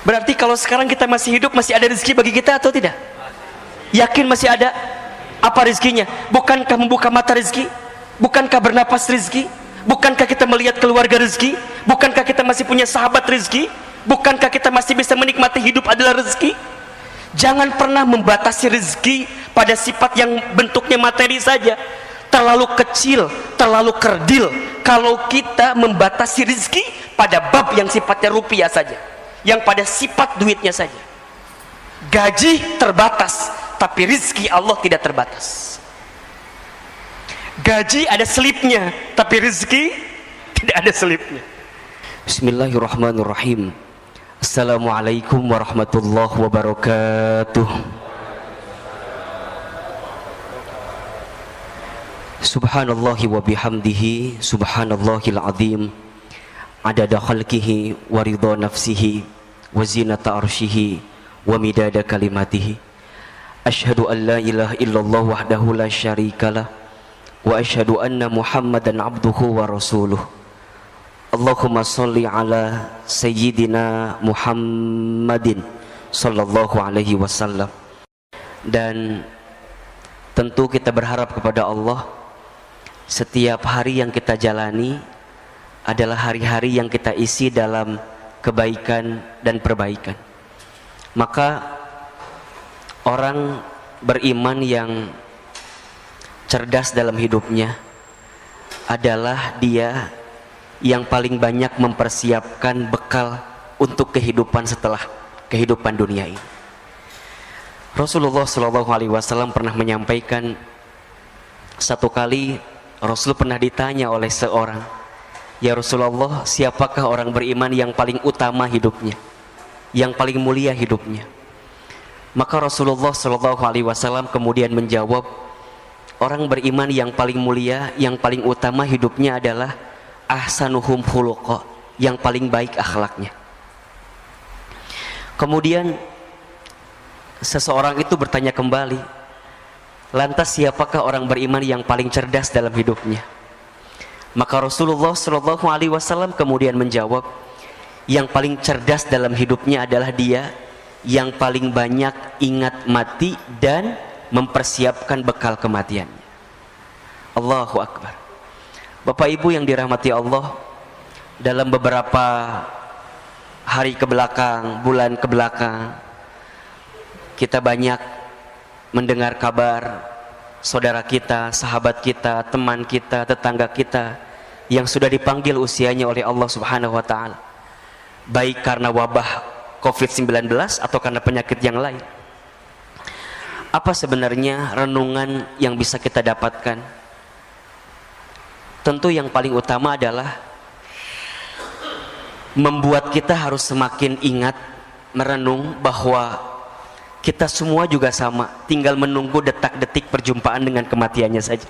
Berarti kalau sekarang kita masih hidup, masih ada rezeki bagi kita atau tidak? Yakin masih ada? Apa rezekinya? Bukankah membuka mata rezeki? Bukankah bernapas rezeki? Bukankah kita melihat keluarga rezeki? Bukankah kita masih punya sahabat rezeki? Bukankah kita masih bisa menikmati hidup adalah rezeki? Jangan pernah membatasi rezeki pada sifat yang bentuknya materi saja. Terlalu kecil, terlalu kerdil kalau kita membatasi rezeki pada bab yang sifatnya rupiah saja, yang pada sifat duitnya saja. Gaji terbatas, tapi rezeki Allah tidak terbatas. Gaji ada selipnya, tapi rezeki tidak ada selipnya. Bismillahirrahmanirrahim. Assalamualaikum warahmatullahi wabarakatuh. Subhanallahi wa bihamdihi, subhanallahil azim, adada khalqihi wa ridha nafsihi wa zinata arshihi wa midada kalimatihi. Asyhadu an la ilaha illallah wahdahu la syarikalah wa asyhadu anna Muhammadan abduhu wa rasuluh. Allahumma sholli ala sayyidina Muhammadin sallallahu alaihi wasallam. Dan tentu kita berharap kepada Allah, setiap hari yang kita jalani adalah hari-hari yang kita isi dalam kebaikan dan perbaikan. Maka orang beriman yang cerdas dalam hidupnya adalah dia yang paling banyak mempersiapkan bekal untuk kehidupan setelah kehidupan dunia ini. Rasulullah SAW pernah menyampaikan, satu kali Rasul pernah ditanya oleh seorang, "Ya Rasulullah, siapakah orang beriman yang paling utama hidupnya, yang paling mulia hidupnya?" Maka Rasulullah SAW kemudian menjawab, orang beriman yang paling mulia, yang paling utama hidupnya adalah ahsanuhum khuluqa, yang paling baik akhlaknya. Kemudian seseorang itu bertanya kembali, lantas siapakah orang beriman yang paling cerdas dalam hidupnya? Maka Rasulullah SAW kemudian menjawab, yang paling cerdas dalam hidupnya adalah dia yang paling banyak ingat mati dan mempersiapkan bekal kematiannya. Allahu Akbar. Bapak Ibu yang dirahmati Allah, dalam beberapa hari kebelakang, bulan kebelakang, kita banyak mendengar kabar saudara kita, sahabat kita, teman kita, tetangga kita yang sudah dipanggil usianya oleh Allah Subhanahu wa taala, baik karena wabah COVID-19 atau karena penyakit yang lain. Apa sebenarnya renungan yang bisa kita dapatkan? Tentu yang paling utama adalah membuat kita harus semakin ingat, merenung bahwa kita semua juga sama, tinggal menunggu detak-detik perjumpaan dengan kematiannya saja.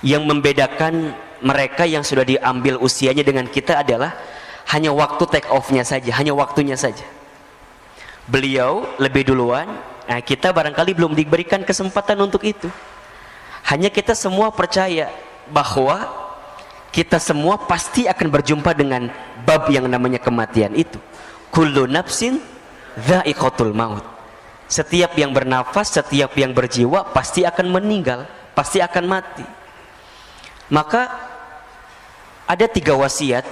Yang membedakan mereka yang sudah diambil usianya dengan kita adalah hanya waktu take off-nya saja, hanya waktunya saja. Beliau lebih duluan, nah kita barangkali belum diberikan kesempatan untuk itu. Hanya kita semua percaya bahwa kita semua pasti akan berjumpa dengan bab yang namanya kematian itu. Kullu nafsin dha'iqatul maut. Setiap yang bernafas, setiap yang berjiwa pasti akan meninggal, pasti akan mati. Maka ada 3 wasiat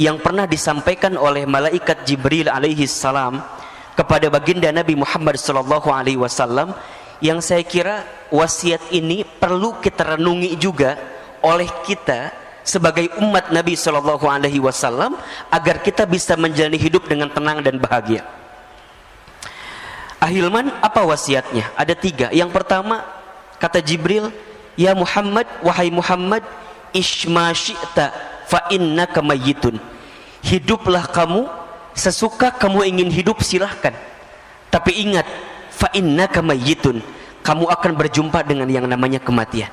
yang pernah disampaikan oleh malaikat Jibril alaihi salam kepada baginda Nabi Muhammad sallallahu alaihi wasallam, yang saya kira wasiat ini perlu kita renungi juga oleh kita sebagai umat Nabi sallallahu alaihi wasallam agar kita bisa menjalani hidup dengan tenang dan bahagia. Ahilman, apa wasiatnya? Ada 3. Yang pertama, kata Jibril, "Ya Muhammad, wahai Muhammad, ishma syi'ta fa innaka mayyitun." Hiduplah kamu sesuka kamu ingin hidup, silahkan. Tapi ingat, fa innaka mayyitun, kamu akan berjumpa dengan yang namanya kematian.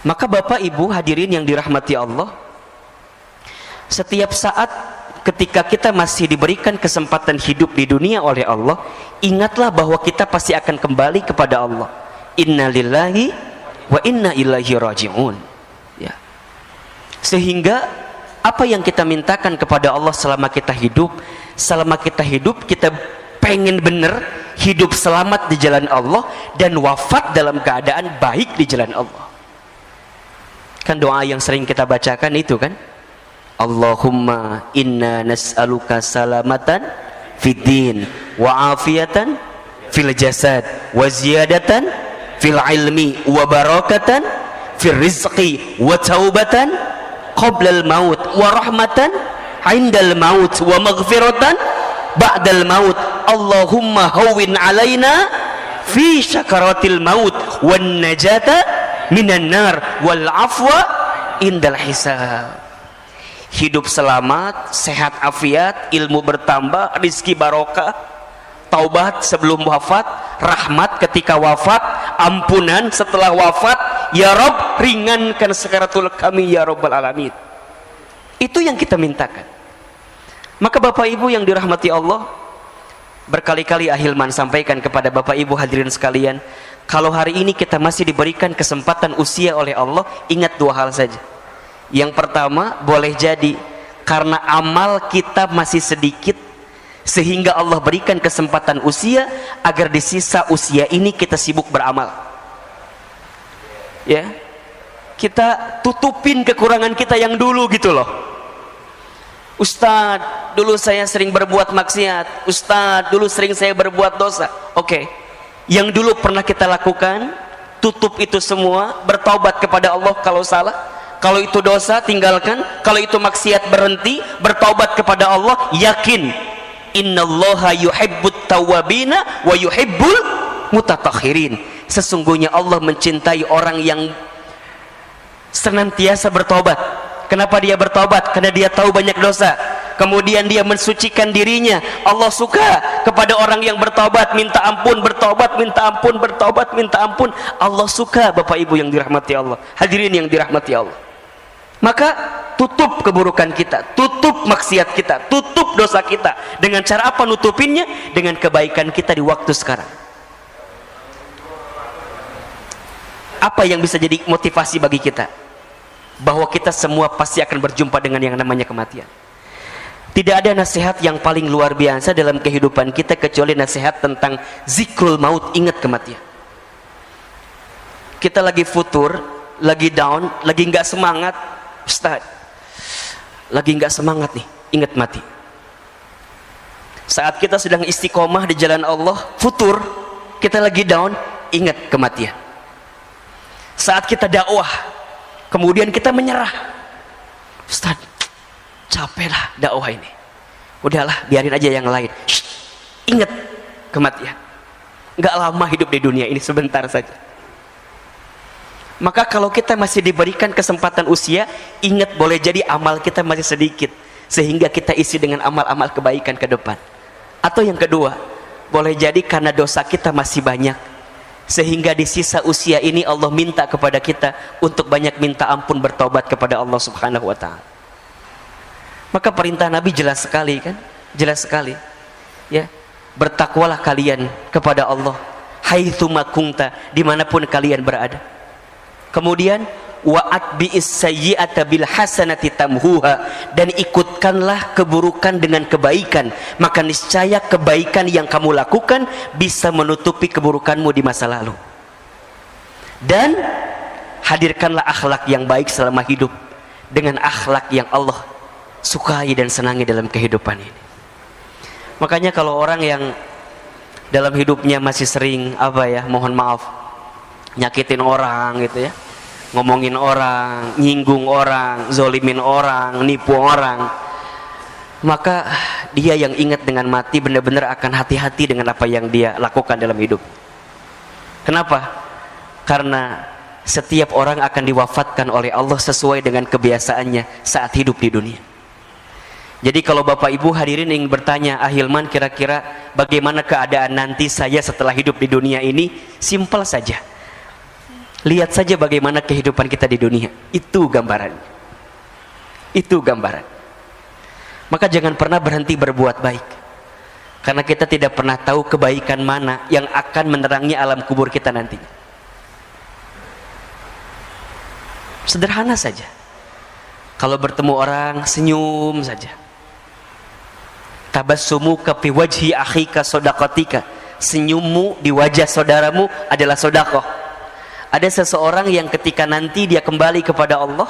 Maka Bapak Ibu hadirin yang dirahmati Allah, setiap saat ketika kita masih diberikan kesempatan hidup di dunia oleh Allah, ingatlah bahwa kita pasti akan kembali kepada Allah. Inna lillahi wa inna ilaihi raji'un. Ya. Sehingga Apa yang kita mintakan kepada Allah selama kita hidup? Selama kita hidup, kita pengen bener hidup selamat di jalan Allah dan wafat dalam keadaan baik di jalan Allah. Kan doa yang sering kita bacakan itu kan, Allahumma inna nas'aluka salamatan fid din wa afiyatan fil jasad wa ziyadatan fil ilmi wa barakatan fil rizqi wa taubatan qabla al maut wa rahmatan indal maut wa maghfiratan ba'dal maut. Allahumma hawwin alaina fi syakaratil maut wan najata minan nar wal afwa indal hisab. Hidup selamat, sehat afiat, ilmu bertambah, rizki barokah, taubat sebelum wafat, rahmat ketika wafat, ampunan setelah wafat, ya Rabb ringankan sakaratul kami ya Rabbal alamin. Itu yang kita mintakan. Maka Bapak Ibu yang dirahmati Allah, berkali-kali Ahilman sampaikan kepada Bapak Ibu hadirin sekalian, kalau hari ini kita masih diberikan kesempatan usia oleh Allah, ingat dua hal saja. Yang pertama, boleh jadi karena amal kita masih sedikit sehingga Allah berikan kesempatan usia agar di sisa usia ini kita sibuk beramal. Ya, kita tutupin kekurangan kita yang dulu gitu loh. Ustadz, dulu saya sering berbuat maksiat. Ustadz, dulu sering saya berbuat dosa. Oke, yang dulu pernah kita lakukan, tutup itu semua, bertaubat kepada Allah kalau salah. Kalau itu dosa, tinggalkan. Kalau itu maksiat, berhenti, bertaubat kepada Allah. Yakin, innallaha yuhibbut tawwabina wa yuhibbul mutatahhirin. Sesungguhnya Allah mencintai orang yang senantiasa bertobat. Kenapa dia bertobat? Karena dia tahu banyak dosa. Kemudian dia mensucikan dirinya. Allah suka kepada orang yang bertobat, minta ampun, bertobat, minta ampun, bertobat, minta ampun. Allah suka, Bapak Ibu yang dirahmati Allah, hadirin yang dirahmati Allah. Maka tutup keburukan kita, tutup maksiat kita, tutup dosa kita. Dengan cara apa nutupinnya? Dengan kebaikan kita di waktu sekarang. Apa yang bisa jadi motivasi bagi kita? Bahwa kita semua pasti akan berjumpa dengan yang namanya kematian. Tidak ada nasihat yang paling luar biasa dalam kehidupan kita kecuali nasihat tentang zikrul maut, ingat kematian. Kita lagi futur, lagi down, lagi nggak semangat, Ustaz, lagi nggak semangat nih, ingat mati. Saat kita sedang istiqomah di jalan Allah, futur, kita lagi down, ingat kematian. Saat kita dakwah, kemudian kita menyerah, Ustaz, capek lah dakwah ini, udahlah biarin aja yang lain. Shh, ingat kematian. Nggak lama hidup di dunia ini, sebentar saja. Maka kalau kita masih diberikan kesempatan usia, ingat boleh jadi amal kita masih sedikit, sehingga kita isi dengan amal-amal kebaikan ke depan. Atau yang kedua, boleh jadi karena dosa kita masih banyak, sehingga di sisa usia ini Allah minta kepada kita untuk banyak minta ampun, bertobat kepada Allah Subhanahu wa ta'ala. Maka perintah Nabi jelas sekali kan, jelas sekali ya, bertakwalah kalian kepada Allah haitsuma kunta, dimanapun kalian berada. Kemudian wa'at bi'is sayyi'ata bil hasanati tamhuha, dan ikutkanlah keburukan dengan kebaikan, maka niscaya kebaikan yang kamu lakukan bisa menutupi keburukanmu di masa lalu. Dan hadirkanlah akhlak yang baik selama hidup dengan akhlak yang Allah sukai dan senangi dalam kehidupan ini. Makanya kalau orang yang dalam hidupnya masih sering mohon maaf, nyakitin orang gitu ya, ngomongin orang, nyinggung orang, zolimin orang, nipu orang, maka dia yang ingat dengan mati benar-benar akan hati-hati dengan apa yang dia lakukan dalam hidup. Kenapa? Karena setiap orang akan diwafatkan oleh Allah sesuai dengan kebiasaannya saat hidup di dunia. Jadi kalau Bapak Ibu hadirin ingin bertanya, Ahilman kira-kira bagaimana keadaan nanti saya setelah hidup di dunia ini? Simpel saja, lihat saja bagaimana kehidupan kita di dunia. Itu gambarannya, itu gambaran. Maka jangan pernah berhenti berbuat baik, karena kita tidak pernah tahu kebaikan mana yang akan menerangi alam kubur kita nantinya. Sederhana saja. Kalau bertemu orang senyum saja. Tabassumuka fi wajhi akhika shadaqatika. Senyummu di wajah saudaramu adalah sedekah. Ada seseorang yang ketika nanti dia kembali kepada Allah,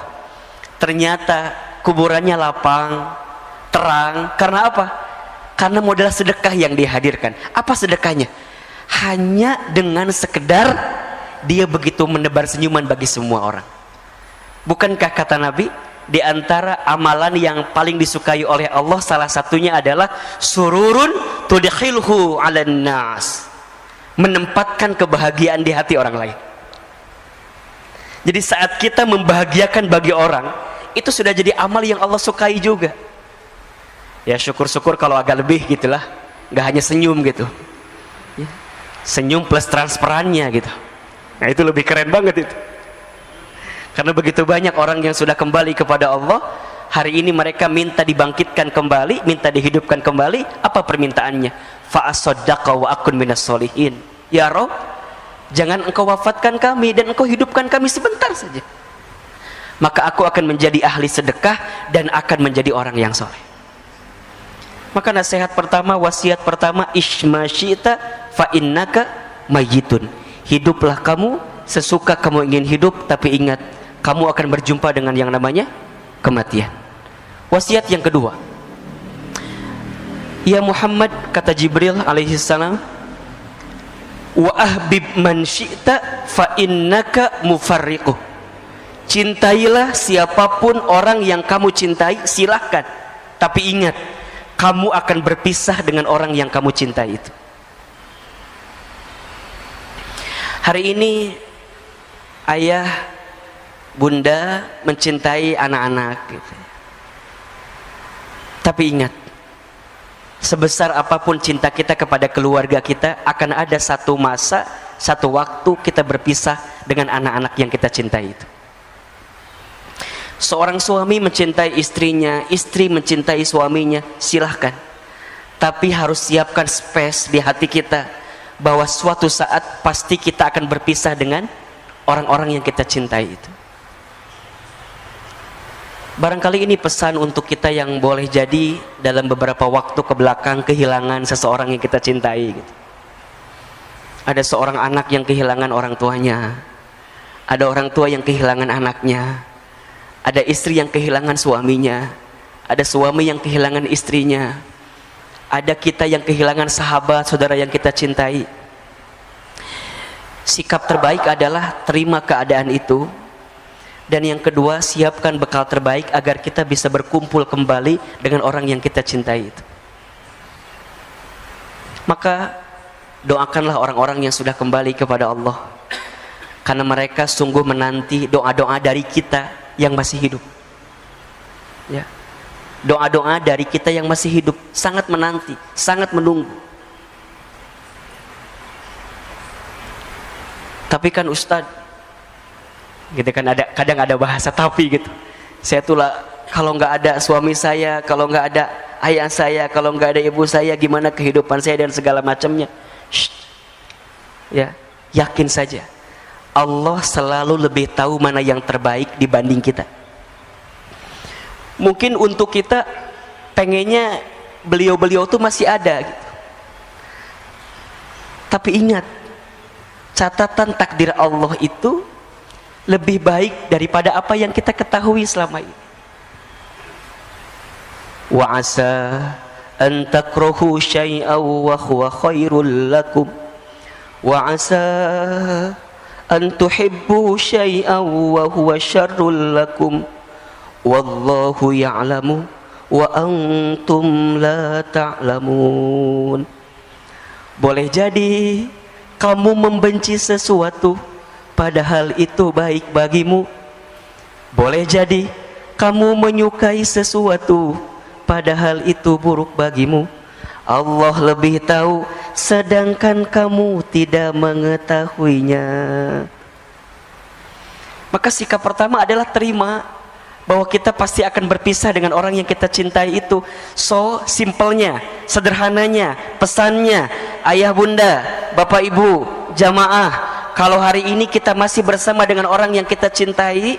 ternyata kuburannya lapang, terang. Karena apa? Karena modal sedekah yang dihadirkan. Apa sedekahnya? Hanya dengan sekedar dia begitu menebar senyuman bagi semua orang. Bukankah kata Nabi, di antara amalan yang paling disukai oleh Allah salah satunya adalah sururun tudkhilhu 'alan nas, menempatkan kebahagiaan di hati orang lain. Jadi saat kita membahagiakan bagi orang, itu sudah jadi amal yang Allah sukai juga. Ya syukur-syukur kalau agak lebih gitulah, nggak hanya senyum gitu ya. Senyum plus transferannya gitu. Nah itu lebih keren banget itu. Karena begitu banyak orang yang sudah kembali kepada Allah, hari ini mereka minta dibangkitkan kembali, minta dihidupkan kembali. Apa permintaannya? Fa'asaddaqa wa akun minas solihin. Ya Rabb, jangan engkau wafatkan kami dan engkau hidupkan kami sebentar saja, maka aku akan menjadi ahli sedekah dan akan menjadi orang yang soleh. Maka nasihat pertama, wasiat pertama, ishma syi'ta fa innaka mayyitun. Hiduplah kamu sesuka kamu ingin hidup, tapi ingat kamu akan berjumpa dengan yang namanya kematian. Wasiat yang kedua, ya Muhammad, kata Jibril alaihi salam, wa ahbib man syi'ta fa innaka mufarriquh. Cintailah siapapun orang yang kamu cintai, silahkan, tapi ingat kamu akan berpisah dengan orang yang kamu cintai itu. Hari ini ayah, bunda mencintai anak-anak gitu. Tapi ingat, sebesar apapun cinta kita kepada keluarga kita, akan ada satu masa, satu waktu kita berpisah dengan anak-anak yang kita cintai itu. Seorang suami mencintai istrinya, istri mencintai suaminya, silahkan. Tapi harus siapkan space di hati kita, bahwa suatu saat pasti kita akan berpisah dengan orang-orang yang kita cintai itu. Barangkali ini pesan untuk kita yang boleh jadi dalam beberapa waktu ke belakang kehilangan seseorang yang kita cintai gitu. Ada seorang anak yang kehilangan orang tuanya, ada orang tua yang kehilangan anaknya, ada istri yang kehilangan suaminya, ada suami yang kehilangan istrinya, ada kita yang kehilangan sahabat, saudara yang kita cintai. Sikap terbaik adalah terima keadaan itu. Dan yang kedua, siapkan bekal terbaik agar kita bisa berkumpul kembali dengan orang yang kita cintai itu. Maka doakanlah orang-orang yang sudah kembali kepada Allah, karena mereka sungguh menanti doa-doa dari kita yang masih hidup ya. Doa-doa dari kita yang masih hidup sangat menanti, sangat menunggu. Tapi kan Ustadz, gitu kan, kadang ada bahasa tapi gitu. Saya tuh lah, kalau nggak ada suami saya, kalau nggak ada ayah saya, kalau nggak ada ibu saya, gimana kehidupan saya dan segala macamnya. Ya, yakin saja, Allah selalu lebih tahu mana yang terbaik dibanding kita. Mungkin untuk kita pengennya beliau-beliau tuh masih ada gitu. Tapi ingat, catatan takdir Allah itu lebih baik daripada apa yang kita ketahui selama ini. Wa asa an takrahu syai'an wa huwa khairul lakum wa asa an tuhibbu syai'an wa huwa syarrul lakum wallahu ya'lamu wa antum la ta'lamun. Boleh jadi kamu membenci sesuatu padahal itu baik bagimu. Boleh jadi kamu menyukai sesuatu padahal itu buruk bagimu. Allah lebih tahu sedangkan kamu tidak mengetahuinya. Maka sikap pertama adalah terima bahwa kita pasti akan berpisah dengan orang yang kita cintai itu. So simpelnya, sederhananya, pesannya, ayah bunda, bapak ibu, jamaah, kalau hari ini kita masih bersama dengan orang yang kita cintai,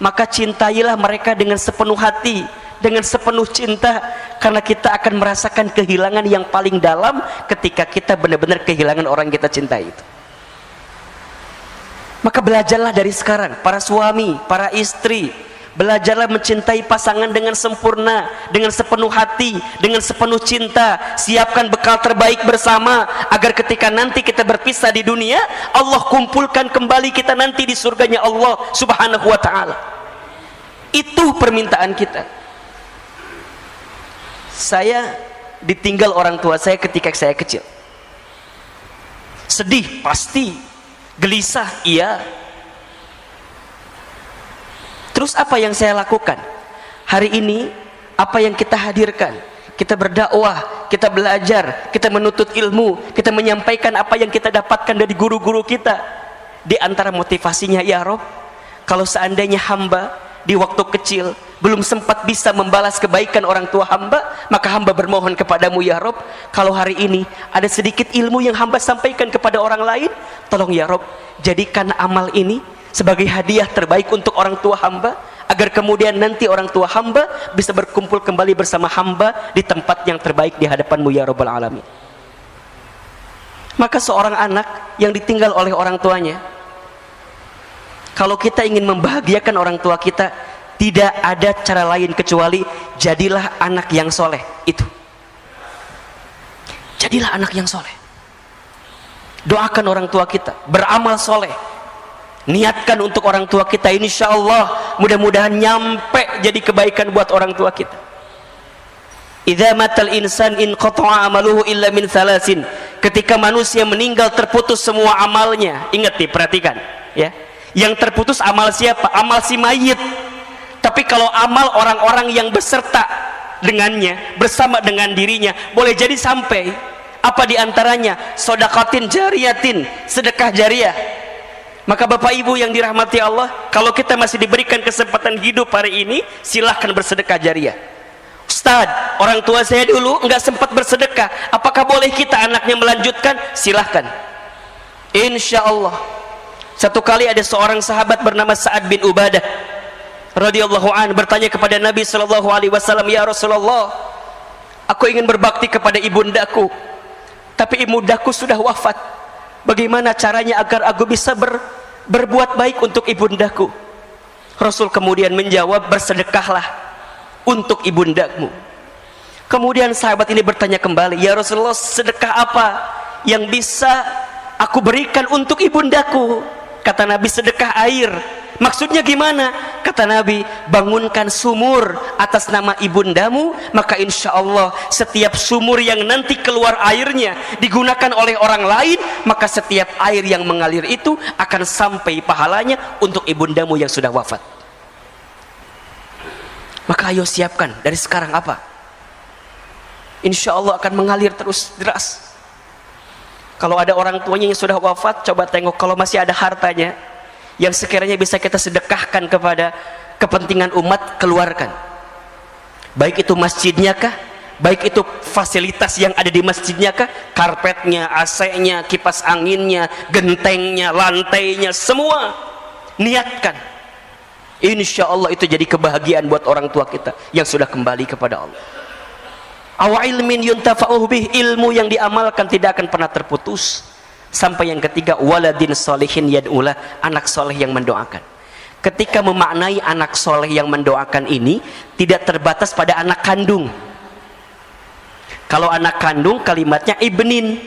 maka cintailah mereka dengan sepenuh hati, dengan sepenuh cinta, karena kita akan merasakan kehilangan yang paling dalam ketika kita benar-benar kehilangan orang yang kita cintai itu. Maka belajarlah dari sekarang, para suami, para istri, belajarlah mencintai pasangan dengan sempurna, dengan sepenuh hati, dengan sepenuh cinta. Siapkan bekal terbaik bersama, agar ketika nanti kita berpisah di dunia, Allah kumpulkan kembali kita nanti di surganya Allah subhanahu wa ta'ala. Itu permintaan kita. Saya ditinggal orang tua saya ketika saya kecil. Sedih pasti, gelisah iya. Terus apa yang saya lakukan? Hari ini apa yang kita hadirkan? Kita berdakwah, kita belajar, kita menuntut ilmu, kita menyampaikan apa yang kita dapatkan dari guru-guru kita. Di antara motivasinya, ya Rob, kalau seandainya hamba di waktu kecil belum sempat bisa membalas kebaikan orang tua hamba, maka hamba bermohon kepadamu ya Rob, kalau hari ini ada sedikit ilmu yang hamba sampaikan kepada orang lain, tolong ya Rob, jadikan amal ini sebagai hadiah terbaik untuk orang tua hamba, agar kemudian nanti orang tua hamba bisa berkumpul kembali bersama hamba di tempat yang terbaik di hadapanmu ya Rabbal Alamin. Maka seorang anak yang ditinggal oleh orang tuanya, kalau kita ingin membahagiakan orang tua kita, tidak ada cara lain kecuali jadilah anak yang soleh. Itu, jadilah anak yang soleh. Doakan orang tua kita, beramal soleh, niatkan untuk orang tua kita. Insya Allah mudah-mudahan nyampe jadi kebaikan buat orang tua kita. Idza matal insan in qata'a amaluhu illa min thalasin. Ketika manusia meninggal terputus semua amalnya. Ingat nih, perhatikan ya. Yang terputus amal siapa? Amal si mayit. Tapi kalau amal orang-orang yang beserta dengannya, bersama dengan dirinya, boleh jadi sampai. Apa diantaranya? Sodaqatin jariyatin, sedekah jariah. Maka Bapak Ibu yang dirahmati Allah, kalau kita masih diberikan kesempatan hidup hari ini, silahkan bersedekah jariah. Ustaz, orang tua saya dulu enggak sempat bersedekah, apakah boleh kita anaknya melanjutkan? Silahkan. Insya Allah. Satu kali ada seorang sahabat bernama Sa'ad bin Ubadah radhiyallahu an bertanya kepada Nabi sallallahu alaihi wasallam, ya Rasulullah, aku ingin berbakti kepada ibundaku, tapi ibundaku sudah wafat. Bagaimana caranya agar aku bisa berbuat baik untuk ibundaku? Rasul kemudian menjawab, bersedekahlah untuk ibundamu. Kemudian sahabat ini bertanya kembali, ya Rasulullah, sedekah apa yang bisa aku berikan untuk ibundaku? Kata Nabi, sedekah air. Maksudnya gimana? Kata Nabi, bangunkan sumur atas nama ibundamu, maka insya Allah setiap sumur yang nanti keluar airnya digunakan oleh orang lain, maka setiap air yang mengalir itu akan sampai pahalanya untuk ibundamu yang sudah wafat. Maka ayo siapkan dari sekarang apa? Insya Allah akan mengalir terus deras. Kalau ada orang tuanya yang sudah wafat, coba tengok, kalau masih ada hartanya yang sekiranya bisa kita sedekahkan kepada kepentingan umat, keluarkan. Baik itu masjidnya kah, baik itu fasilitas yang ada di masjidnya kah, karpetnya, AC-nya, kipas anginnya, gentengnya, lantainya, semua niatkan. Insya Allah itu jadi kebahagiaan buat orang tua kita yang sudah kembali kepada Allah. Aw ilmin yuntafa'uh bih, ilmu yang diamalkan tidak akan pernah terputus. Sampai yang ketiga, waladin solihin yad'ulah, anak soleh yang mendoakan. Ketika memaknai anak soleh yang mendoakan ini, tidak terbatas pada anak kandung. Kalau anak kandung kalimatnya ibnin,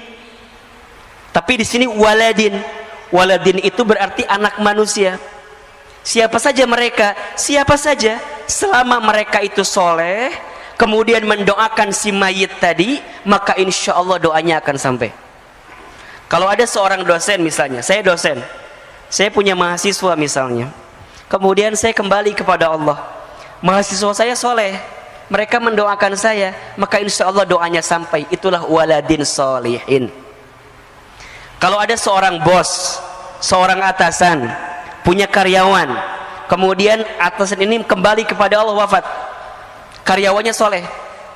tapi di sini waladin. Waladin itu berarti anak manusia. Siapa saja mereka? Siapa saja, selama mereka itu soleh, kemudian mendoakan si mayit tadi, maka insya Allah doanya akan sampai. Kalau ada seorang dosen misalnya, saya dosen, saya punya mahasiswa misalnya, kemudian saya kembali kepada Allah, mahasiswa saya soleh, mereka mendoakan saya, maka insya Allah doanya sampai. Itulah waladin solihin. Kalau ada seorang bos, seorang atasan, punya karyawan, kemudian atasan ini kembali kepada Allah, wafat, karyawannya soleh,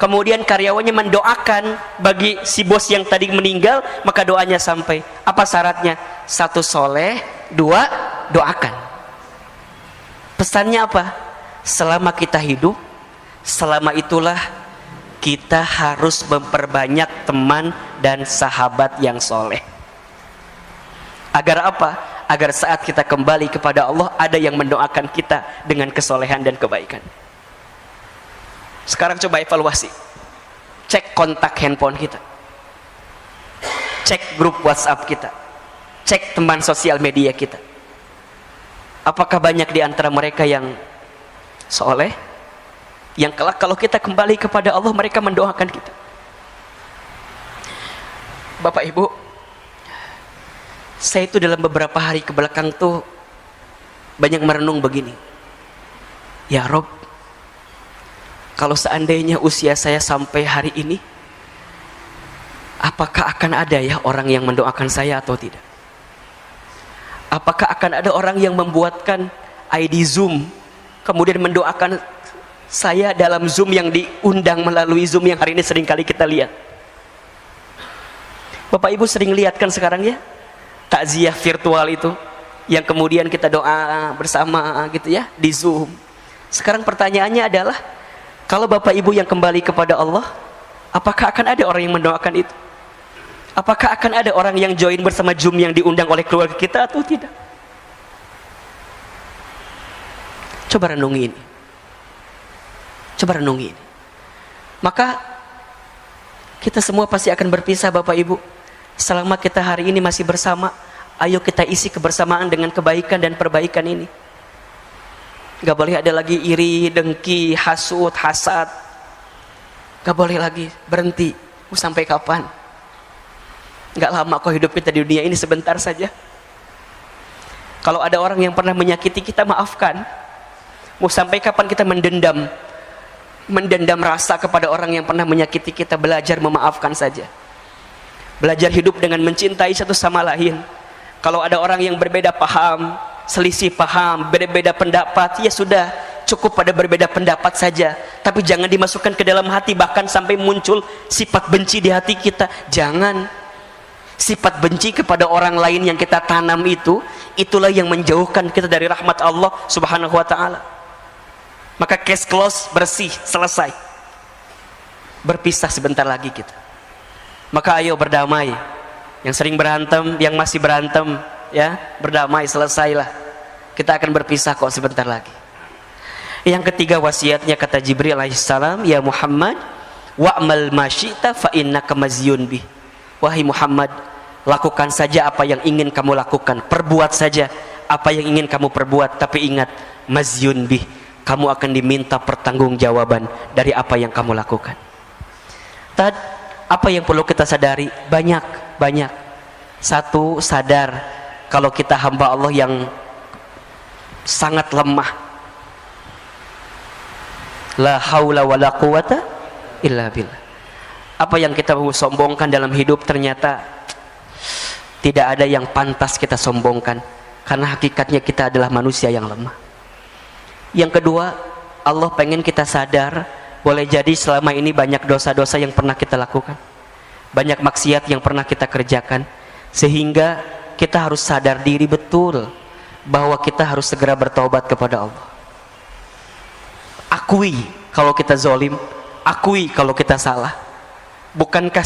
kemudian karyawannya mendoakan bagi si bos yang tadi meninggal, maka doanya sampai. Apa syaratnya? Satu, soleh. Dua, doakan. Pesannya apa? Selama kita hidup, selama itulah kita harus memperbanyak teman dan sahabat yang soleh. Agar apa? Agar saat kita kembali kepada Allah, ada yang mendoakan kita dengan kesolehan dan kebaikan. Sekarang coba evaluasi. Cek kontak handphone kita, cek grup WhatsApp kita, cek teman sosial media kita. Apakah banyak di antara mereka yang soleh, yang kelak kalau kita kembali kepada Allah mereka mendoakan kita? Bapak Ibu, saya itu dalam beberapa hari kebelakang tuh banyak merenung begini. Ya Rob, kalau seandainya usia saya sampai hari ini, apakah akan ada ya orang yang mendoakan saya atau tidak? Apakah akan ada orang yang membuatkan ID Zoom kemudian mendoakan saya dalam Zoom yang diundang melalui Zoom yang hari ini sering kali kita lihat? Bapak Ibu sering lihat kan sekarang ya, takziah virtual itu yang kemudian kita doa bersama gitu ya di Zoom. Sekarang pertanyaannya adalah, kalau Bapak Ibu yang kembali kepada Allah, apakah akan ada orang yang mendoakan itu? Apakah akan ada orang yang join bersama Zoom yang diundang oleh keluarga kita atau tidak? Coba renungi ini. Coba renungi ini. Maka kita semua pasti akan berpisah Bapak Ibu. Selama kita hari ini masih bersama, ayo kita isi kebersamaan dengan kebaikan dan perbaikan ini. Gak boleh ada lagi iri, dengki, hasut, hasad. Gak boleh lagi, berhenti. Mau sampai kapan? Gak lama kok hidup kita di dunia ini, sebentar saja. Kalau ada orang yang pernah menyakiti kita, maafkan. Mau sampai kapan kita mendendam rasa kepada orang yang pernah menyakiti kita? Belajar memaafkan saja. Belajar hidup dengan mencintai satu sama lain. Kalau ada orang yang berbeda paham, selisih paham, berbeda pendapat, ya sudah, cukup pada berbeda pendapat saja. Tapi jangan dimasukkan ke dalam hati, bahkan sampai muncul sifat benci di hati kita. Jangan. Sifat benci kepada orang lain yang kita tanam itu, itulah yang menjauhkan kita dari rahmat Allah Subhanahu wa ta'ala. Maka case close, bersih, selesai. Berpisah sebentar lagi kita. Maka ayo berdamai. Yang sering berantem, yang masih berantem, ya, berdamai, selesailah. Kita akan berpisah kok sebentar lagi. Yang ketiga wasiatnya, kata Jibril alaihissalam, ya Muhammad, wa'mal ma syi'ta fa innaka mazyun bih. Wahai Muhammad, lakukan saja apa yang ingin kamu lakukan, perbuat saja apa yang ingin kamu perbuat, tapi ingat, mazyun bih, kamu akan diminta pertanggungjawaban dari apa yang kamu lakukan. Apa yang perlu kita sadari? Banyak. Satu, sadar kalau kita hamba Allah yang sangat lemah. La haula wa la quwata illa billah. Apa yang kita sombongkan dalam hidup ternyata tidak ada yang pantas kita sombongkan, karena hakikatnya kita adalah manusia yang lemah. Yang kedua, Allah pengen kita sadar, boleh jadi selama ini banyak dosa-dosa yang pernah kita lakukan, banyak maksiat yang pernah kita kerjakan, sehingga kita harus sadar diri betul bahwa kita harus segera bertaubat kepada Allah. Akui kalau kita zolim, akui kalau kita salah. Bukankah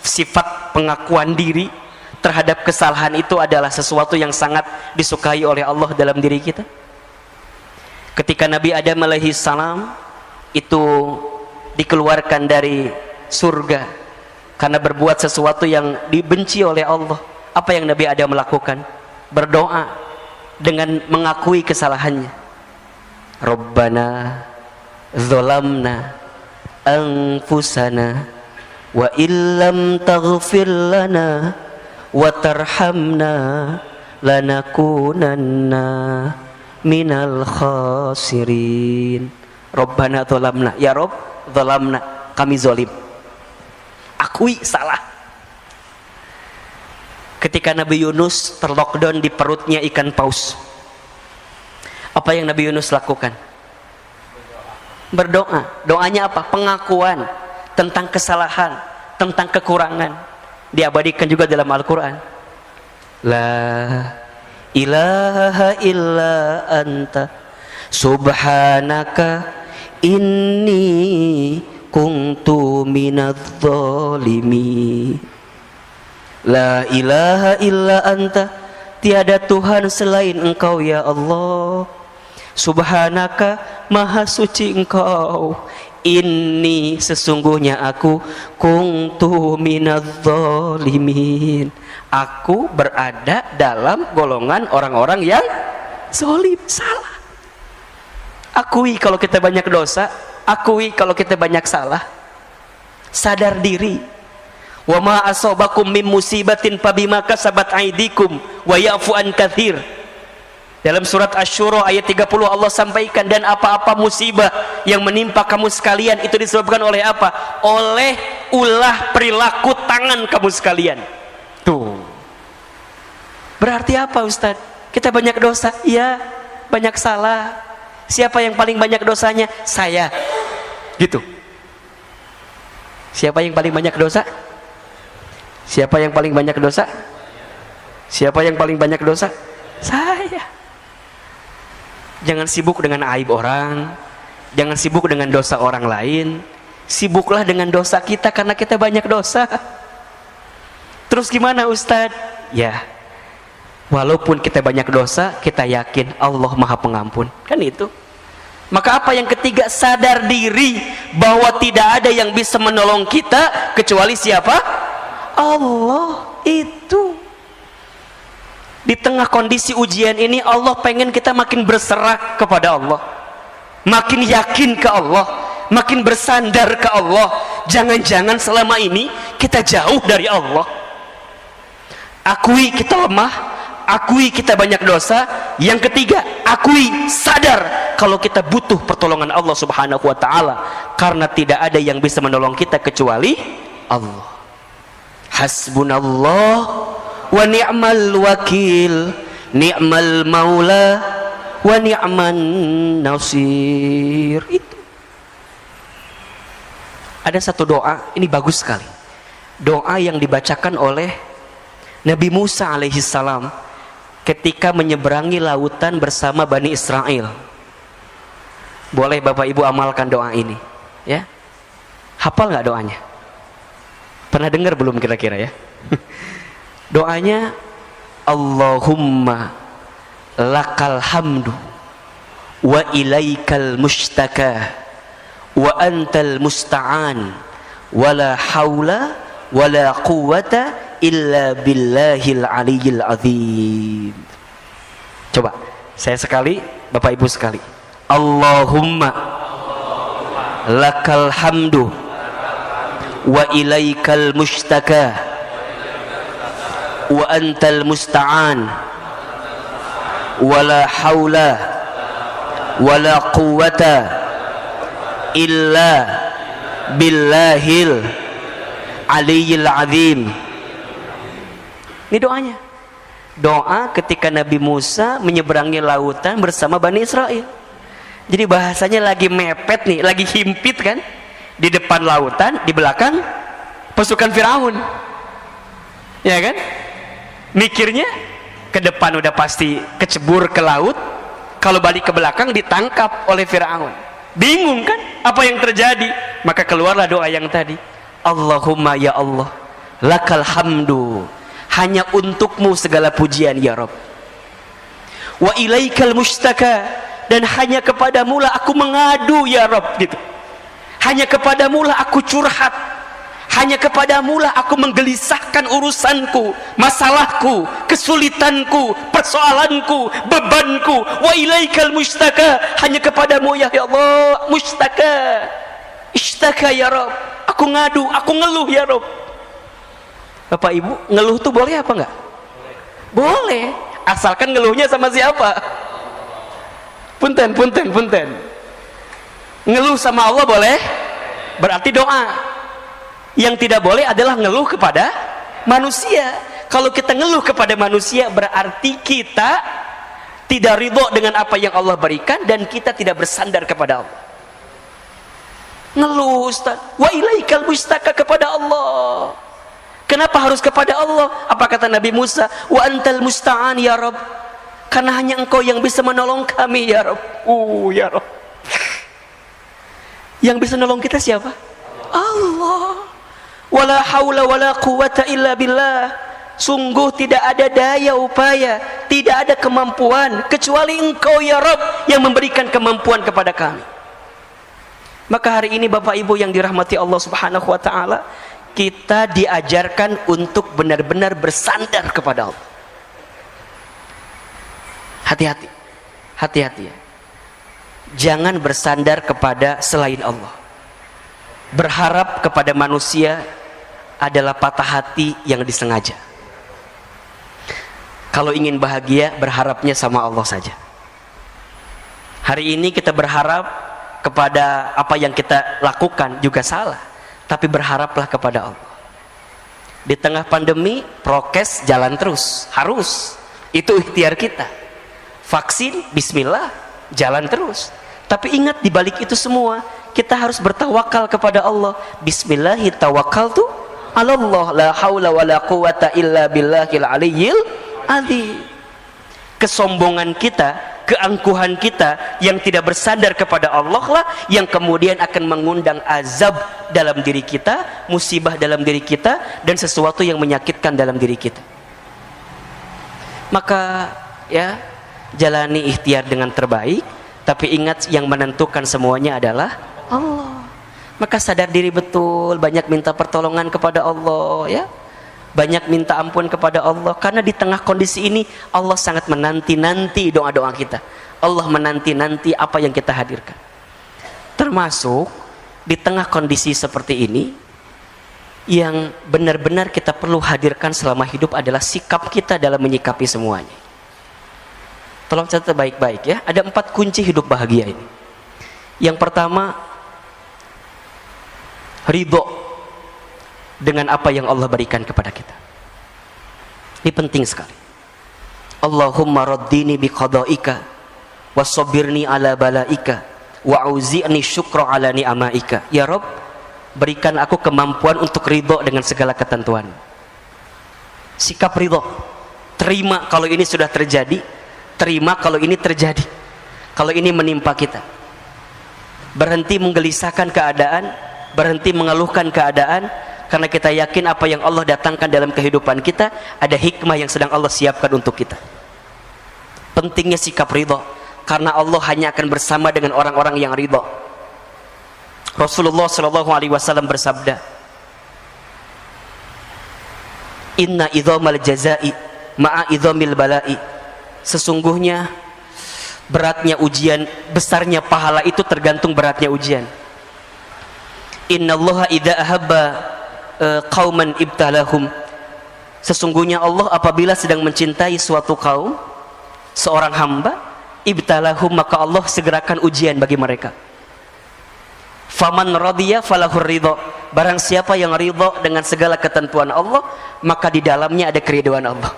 sifat pengakuan diri terhadap kesalahan itu adalah sesuatu yang sangat disukai oleh Allah dalam diri kita? Ketika Nabi Adam alaihi salam itu dikeluarkan dari surga karena berbuat sesuatu yang dibenci oleh Allah, apa yang Nabi Adam melakukan? Berdoa dengan mengakui kesalahannya. Rabbana dzalamna anfusana wa illam taghfir lana wa tarhamna lanakunanna minal khasirin. Rabbana dzalamna, ya Rabb, dzalamna, kami zalim. Akui salah. Ketika Nabi Yunus terlockdown di perutnya ikan paus, apa yang Nabi Yunus lakukan? Berdoa. Doanya apa? Pengakuan tentang kesalahan, tentang kekurangan. Diabadikan juga dalam Al-Quran. La ilaha illa anta Subhanaka inni kuntu minadz zalimin. La ilaha illa anta, tiada Tuhan selain Engkau ya Allah. Subhanaka, maha suci Engkau. Inni, sesungguhnya aku, kuntu minadz zalimin, aku berada dalam golongan orang-orang yang zalim, salah. Akui kalau kita banyak dosa, akui kalau kita banyak salah, sadar diri. Wa ma asabakum min musibatin fabima kasabat aydikum wa ya'fu an katsir. Dalam surat Asy-Syura ayat 30 Allah sampaikan, dan apa-apa musibah yang menimpa kamu sekalian itu disebabkan oleh apa? Oleh ulah perilaku tangan kamu sekalian. Tuh. Berarti apa Ustaz? Kita banyak dosa? Iya, banyak salah. Siapa yang paling banyak dosanya? Saya. Gitu. Siapa yang paling banyak dosa? Siapa yang paling banyak dosa? Siapa yang paling banyak dosa? Saya. Jangan sibuk dengan aib orang, jangan sibuk dengan dosa orang lain, sibuklah dengan dosa kita karena kita banyak dosa. Terus gimana Ustadz? Ya, walaupun kita banyak dosa, kita yakin Allah Maha Pengampun, kan itu. Maka apa yang ketiga? Sadar diri bahwa tidak ada yang bisa menolong kita kecuali siapa? Allah. Itu. Di tengah kondisi ujian ini Allah pengen kita makin berserah kepada Allah, makin yakin ke Allah, makin bersandar ke Allah. Jangan-jangan selama ini kita jauh dari Allah. Akui kita lemah, akui kita banyak dosa. Yang ketiga, akui, sadar kalau kita butuh pertolongan Allah Subhanahu wa ta'ala, karena tidak ada yang bisa menolong kita kecuali Allah. Hasbunallah wa ni'mal wakil, ni'mal maula wa ni'man nasir. Itu ada satu doa, ini bagus sekali, doa yang dibacakan oleh Nabi Musa alaihissalam ketika menyeberangi lautan bersama Bani Israel. Boleh Bapak Ibu amalkan doa ini ya. Hafal nggak doanya? Pernah dengar belum kira-kira ya? Doanya, Allahumma lakal hamdu wa ilaikal mustaka wa antal musta'an wa la hawla wa la quwwata illa billahil aliyyil azim. Coba saya sekali, Bapak Ibu sekali. Allahumma lakal hamdu wa ilaikal mustaka wa antal musta'an wala haula wala quwwata illa billahil aliyyil azim. Ini doanya, doa ketika Nabi Musa menyeberangi lautan bersama Bani Israel. Jadi bahasanya lagi mepet nih, lagi himpit kan, di depan lautan, di belakang pasukan Firaun, ya kan? Mikirnya ke depan udah pasti kecebur ke laut, kalau balik ke belakang ditangkap oleh Firaun. Bingung kan apa yang terjadi? Maka keluarlah doa yang tadi, Allahumma ya Allah, lakal hamdu, hanya untukmu segala pujian ya Rabb, wa ilaikal mustaka, dan hanya kepadamu lah aku mengadu ya Rabb, gitu. Hanya kepadamu lah aku curhat, hanya kepadamu lah aku menggelisahkan urusanku, masalahku, kesulitanku, persoalanku, bebanku. Wa ilaikal mustaka, hanya kepadamu ya Allah, mustaka, ishtaka ya Rabb, aku ngadu, aku ngeluh ya Rabb. Bapak Ibu, ngeluh tuh boleh apa enggak? Boleh, asalkan ngeluhnya sama siapa? Punten. Ngeluh sama Allah boleh, berarti doa. Yang tidak boleh adalah ngeluh kepada manusia. Kalau kita ngeluh kepada manusia, berarti kita tidak ridho dengan apa yang Allah berikan, dan kita tidak bersandar kepada Allah. Ngeluh Ustaz, wa ilaikal mustaka, kepada Allah. Kenapa harus kepada Allah? Apa kata Nabi Musa? Wa antal musta'an ya Rabb, karena hanya Engkau yang bisa menolong kami ya Rabb. Ya Rabb. Yang bisa nolong kita siapa? Allah. Wala haula wala quwata illa billah. Sungguh tidak ada daya upaya, tidak ada kemampuan kecuali Engkau ya Rabb yang memberikan kemampuan kepada kami. Maka hari ini Bapak Ibu yang dirahmati Allah Subhanahu wa taala, kita diajarkan untuk benar-benar bersandar kepada Allah. Hati-hati. Hati-hati ya. Jangan bersandar kepada selain Allah. Berharap kepada manusia adalah patah hati yang disengaja. Kalau ingin bahagia, berharapnya sama Allah saja. Hari ini kita berharap kepada apa yang kita lakukan juga salah, tapi berharaplah kepada Allah. Di tengah pandemi, prokes jalan terus, harus. Itu ikhtiar kita. Vaksin, bismillah, jalan terus. Tapi ingat, di balik itu semua kita harus bertawakal kepada Allah. Bismillahi tawakkaltu 'ala Allah, la haula wala quwata illa billahil aliyyil azim. Kesombongan kita, keangkuhan kita yang tidak bersandar kepada Allah lah yang kemudian akan mengundang azab dalam diri kita, musibah dalam diri kita, dan sesuatu yang menyakitkan dalam diri kita. Maka ya, jalani ikhtiar dengan terbaik, tapi ingat yang menentukan semuanya adalah Allah. Maka sadar diri betul, banyak minta pertolongan kepada Allah ya. Banyak minta ampun kepada Allah, karena di tengah kondisi ini Allah sangat menanti-nanti doa-doa kita. Allah menanti-nanti apa yang kita hadirkan. Termasuk di tengah kondisi seperti ini, yang benar-benar kita perlu hadirkan selama hidup adalah sikap kita dalam menyikapi semuanya. Tolong catat baik-baik ya. Ada 4 kunci hidup bahagia ini. Yang pertama, ridho dengan apa yang Allah berikan kepada kita. Ini penting sekali. Allahumma raddini biqada'ika wasobirni ala balaika wa'uzi'ni syukra ala ni'amaika. Ya Rabb, berikan aku kemampuan untuk ridho dengan segala ketentuan. Sikap ridho, terima kalau ini sudah terjadi, terima kalau ini terjadi, kalau ini menimpa kita. Berhenti menggelisahkan keadaan, berhenti mengeluhkan keadaan, karena kita yakin apa yang Allah datangkan dalam kehidupan kita ada hikmah yang sedang Allah siapkan untuk kita. Pentingnya sikap ridho, karena Allah hanya akan bersama dengan orang-orang yang ridho. Rasulullah SAW bersabda, Inna idhamal jazai ma'a idhamil balai. Sesungguhnya beratnya ujian, besarnya pahala itu tergantung beratnya ujian. Inna allaha idha ahabba qauman ibtalahum. Sesungguhnya Allah apabila sedang mencintai suatu kaum, seorang hamba, ibtalahum, maka Allah segerakan ujian bagi mereka. Faman radiya falahur ridho. Barang siapa yang ridho dengan segala ketentuan Allah, maka di dalamnya ada keridhaan Allah.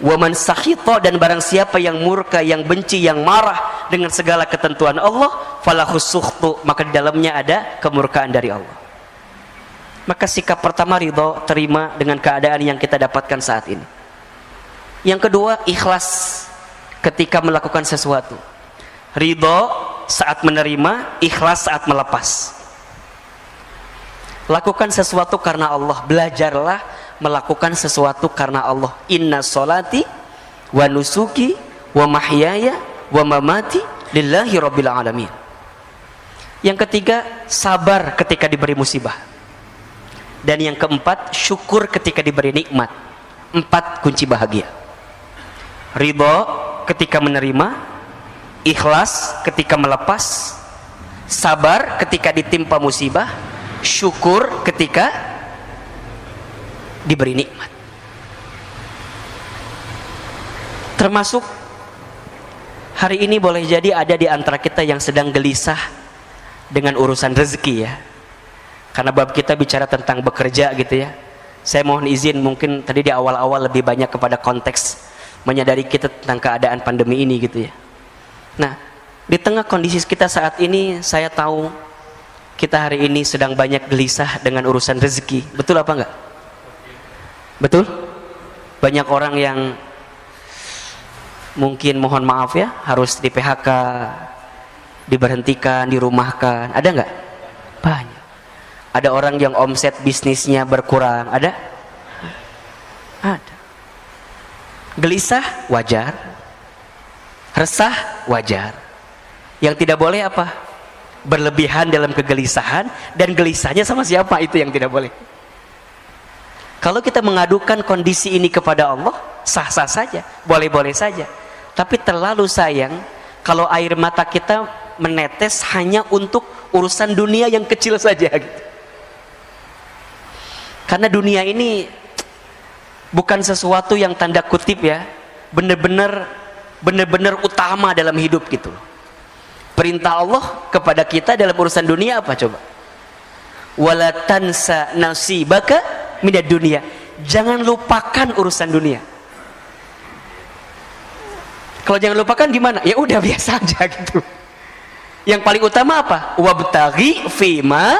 Waman sakhita, dan barang siapa yang murka, yang benci, yang marah dengan segala ketentuan Allah, falahus sukhtu, maka di dalamnya ada kemurkaan dari Allah. Maka sikap pertama ridho, terima dengan keadaan yang kita dapatkan saat ini. Yang kedua, ikhlas ketika melakukan sesuatu. Ridho saat menerima, ikhlas saat melepas. Lakukan sesuatu karena Allah. Belajarlah melakukan sesuatu karena Allah. Inna sholati wa nusuki wa mahyaya wa mamati lillahi rabbil alamin. Yang ketiga, sabar ketika diberi musibah. Dan yang keempat, syukur ketika diberi nikmat. 4 kunci bahagia. Ridho ketika menerima, ikhlas ketika melepas, sabar ketika ditimpa musibah, syukur ketika diberi nikmat. Termasuk hari ini boleh jadi ada di antara kita yang sedang gelisah dengan urusan rezeki ya. Karena bab kita bicara tentang bekerja gitu ya. Saya mohon izin, mungkin tadi di awal-awal lebih banyak kepada konteks menyadari kita tentang keadaan pandemi ini gitu ya. Nah, di tengah kondisi kita saat ini, saya tahu kita hari ini sedang banyak gelisah dengan urusan rezeki. Betul apa enggak? Betul? Banyak orang yang mungkin mohon maaf ya, harus di PHK, diberhentikan, dirumahkan. Ada nggak? Banyak. Ada orang yang omset bisnisnya berkurang. Ada? Ada. Gelisah wajar, resah wajar. Yang tidak boleh apa? Berlebihan dalam kegelisahan, dan gelisahnya sama siapa, itu yang tidak boleh. Kalau kita mengadukan kondisi ini kepada Allah, sah-sah saja, boleh-boleh saja. Tapi terlalu sayang kalau air mata kita menetes hanya untuk urusan dunia yang kecil saja gitu. Karena dunia ini bukan sesuatu yang tanda kutip ya, benar-benar utama dalam hidup gitu. Perintah Allah kepada kita dalam urusan dunia apa coba? Wala tansa nasibaka minad dunia. Jangan lupakan urusan dunia. Kalau jangan lupakan gimana? Ya udah biasa aja gitu. Yang paling utama apa? Wabtaghi fima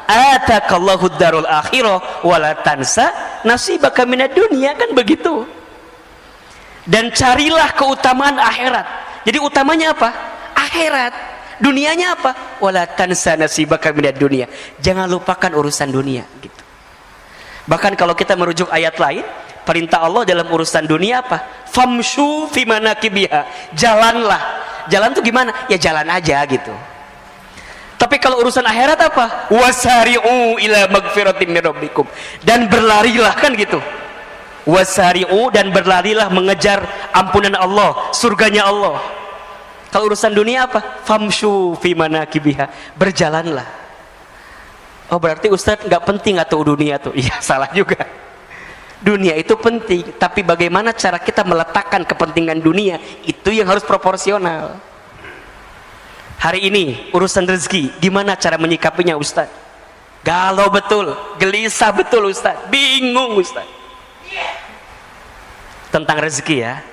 atakallahu darul akhirah wala tansa nasibaka minad dunia, kan begitu. Dan carilah keutamaan akhirat. Jadi utamanya apa? Akhirat. Dunianya apa? Wala tansa nasibaka minad dunia. Jangan lupakan urusan dunia gitu. Bahkan kalau kita merujuk ayat lain, perintah Allah dalam urusan dunia apa? Famshu fi manakibiha. Jalanlah. Jalan tuh gimana? Ya jalan aja gitu. Tapi kalau urusan akhirat apa? Wasari'u ila magfiratin min rabbikum. Dan berlarilah, kan gitu. Wasari'u, dan berlarilah mengejar ampunan Allah, surganya Allah. Kalau urusan dunia apa? Famshu fi manakibiha. Berjalanlah. Oh berarti Ustadz nggak penting atau dunia tuh? Iya, salah juga. Dunia itu penting, tapi bagaimana cara kita meletakkan kepentingan dunia, itu yang harus proporsional. Hari ini urusan rezeki, gimana cara menyikapinya Ustadz? Galau betul, gelisah betul Ustadz, bingung Ustadz. Tentang rezeki ya,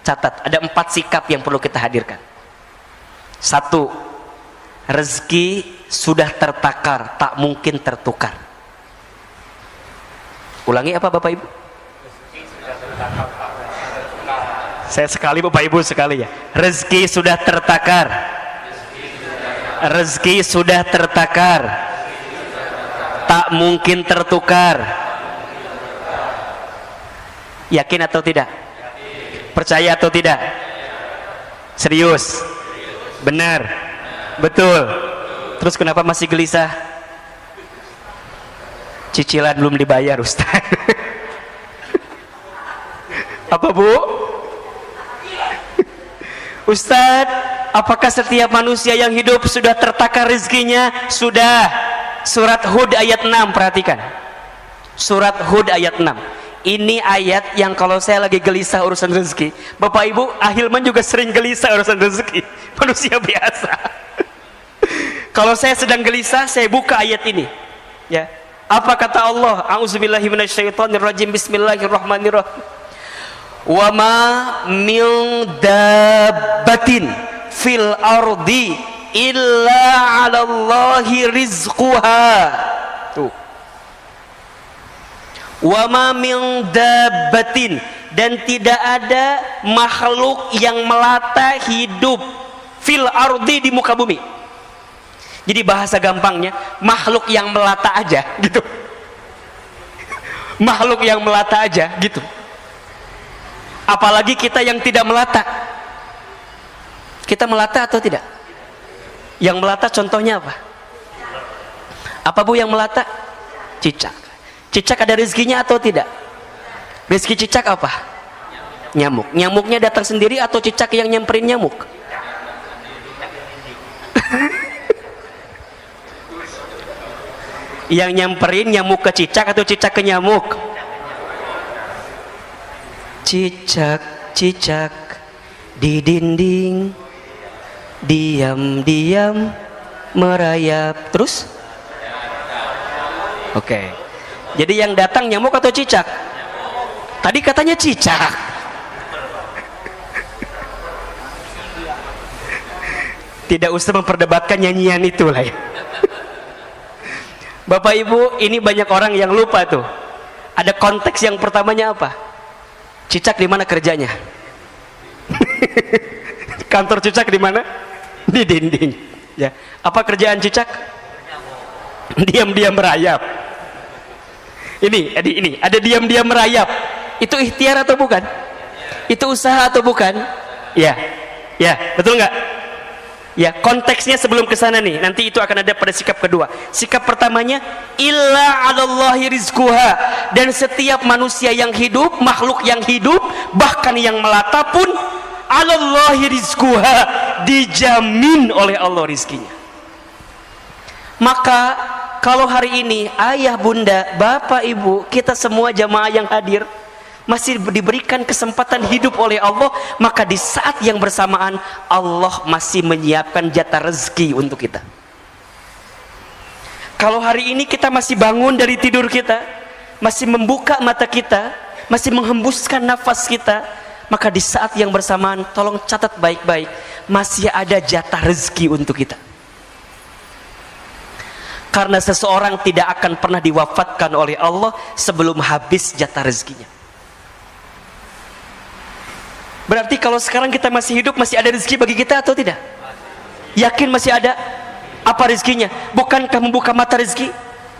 catat, ada 4 sikap yang perlu kita hadirkan. 1, rezeki sudah tertakar, tak mungkin tertukar. Ulangi apa Bapak Ibu? Saya sekali, Bapak Ibu sekali ya. Rezeki sudah tertakar. Rezeki sudah tertakar, tak mungkin tertukar. Yakin atau tidak? Percaya atau tidak? Serius? Benar? Betul? Terus kenapa masih gelisah? Cicilan belum dibayar Ustaz. Apa Bu? Ustaz, apakah setiap manusia yang hidup sudah tertakar rezekinya? Sudah. Surat Hud ayat 6, perhatikan. Surat Hud ayat 6. Ini ayat yang kalau saya lagi gelisah urusan rezeki, Bapak Ibu, Ahilman juga sering gelisah urusan rezeki. Manusia biasa. Kalau saya sedang gelisah, saya buka ayat ini. Ya. Apa kata Allah? A'udzubillahi minasyaitonirrajim. Bismillahirrahmanirrahim. Wa ma min dabbatin fil ardi illa 'alallahi rizquha. Tuh. Wa ma min dabbatin, dan tidak ada makhluk yang melata hidup fil ardi, di muka bumi. Jadi bahasa gampangnya, makhluk yang melata aja gitu. Makhluk yang melata aja gitu. Apalagi kita yang tidak melata. Kita melata atau tidak? Yang melata contohnya apa? Apa Bu yang melata? Cicak. Cicak ada rezekinya atau tidak? Rezeki cicak apa? Nyamuk. Nyamuknya datang sendiri atau cicak yang nyamperin nyamuk? Yang nyamperin nyamuk ke cicak atau cicak ke nyamuk? Cicak, cicak di dinding, diam-diam merayap. Terus? Oke. Jadi yang datang nyamuk atau cicak? Tadi katanya cicak. Tidak usah memperdebatkan nyanyian itulah ya. Bapak Ibu, ini banyak orang yang lupa tuh. Ada konteks yang pertamanya apa? Cicak di mana kerjanya? Kantor cucak di mana? Di dinding. Ya. Apa kerjaan cucak? Diam-diam merayap. Ini ada diam-diam merayap. Itu ikhtiar atau bukan? Itu usaha atau bukan? Ya. Ya, betul nggak? Ya, konteksnya sebelum ke sana nih. Nanti itu akan ada pada sikap kedua. Sikap pertamanya, illa 'alallahi rizquha, dan setiap manusia yang hidup, makhluk yang hidup, bahkan yang melata pun 'alallahi rizquha, dijamin oleh Allah rizkinya. Maka kalau hari ini ayah, bunda, bapak, ibu, kita semua jamaah yang hadir masih diberikan kesempatan hidup oleh Allah, maka di saat yang bersamaan Allah masih menyiapkan jatah rezeki untuk kita. Kalau hari ini kita masih bangun dari tidur kita, masih membuka mata kita, masih menghembuskan nafas kita, maka di saat yang bersamaan tolong catat baik-baik, masih ada jatah rezeki untuk kita. Karena seseorang tidak akan pernah diwafatkan oleh Allah sebelum habis jatah rezekinya. Berarti kalau sekarang kita masih hidup, masih ada rezeki bagi kita atau tidak? Yakin masih ada? Apa rezekinya? Bukankah membuka mata rezeki?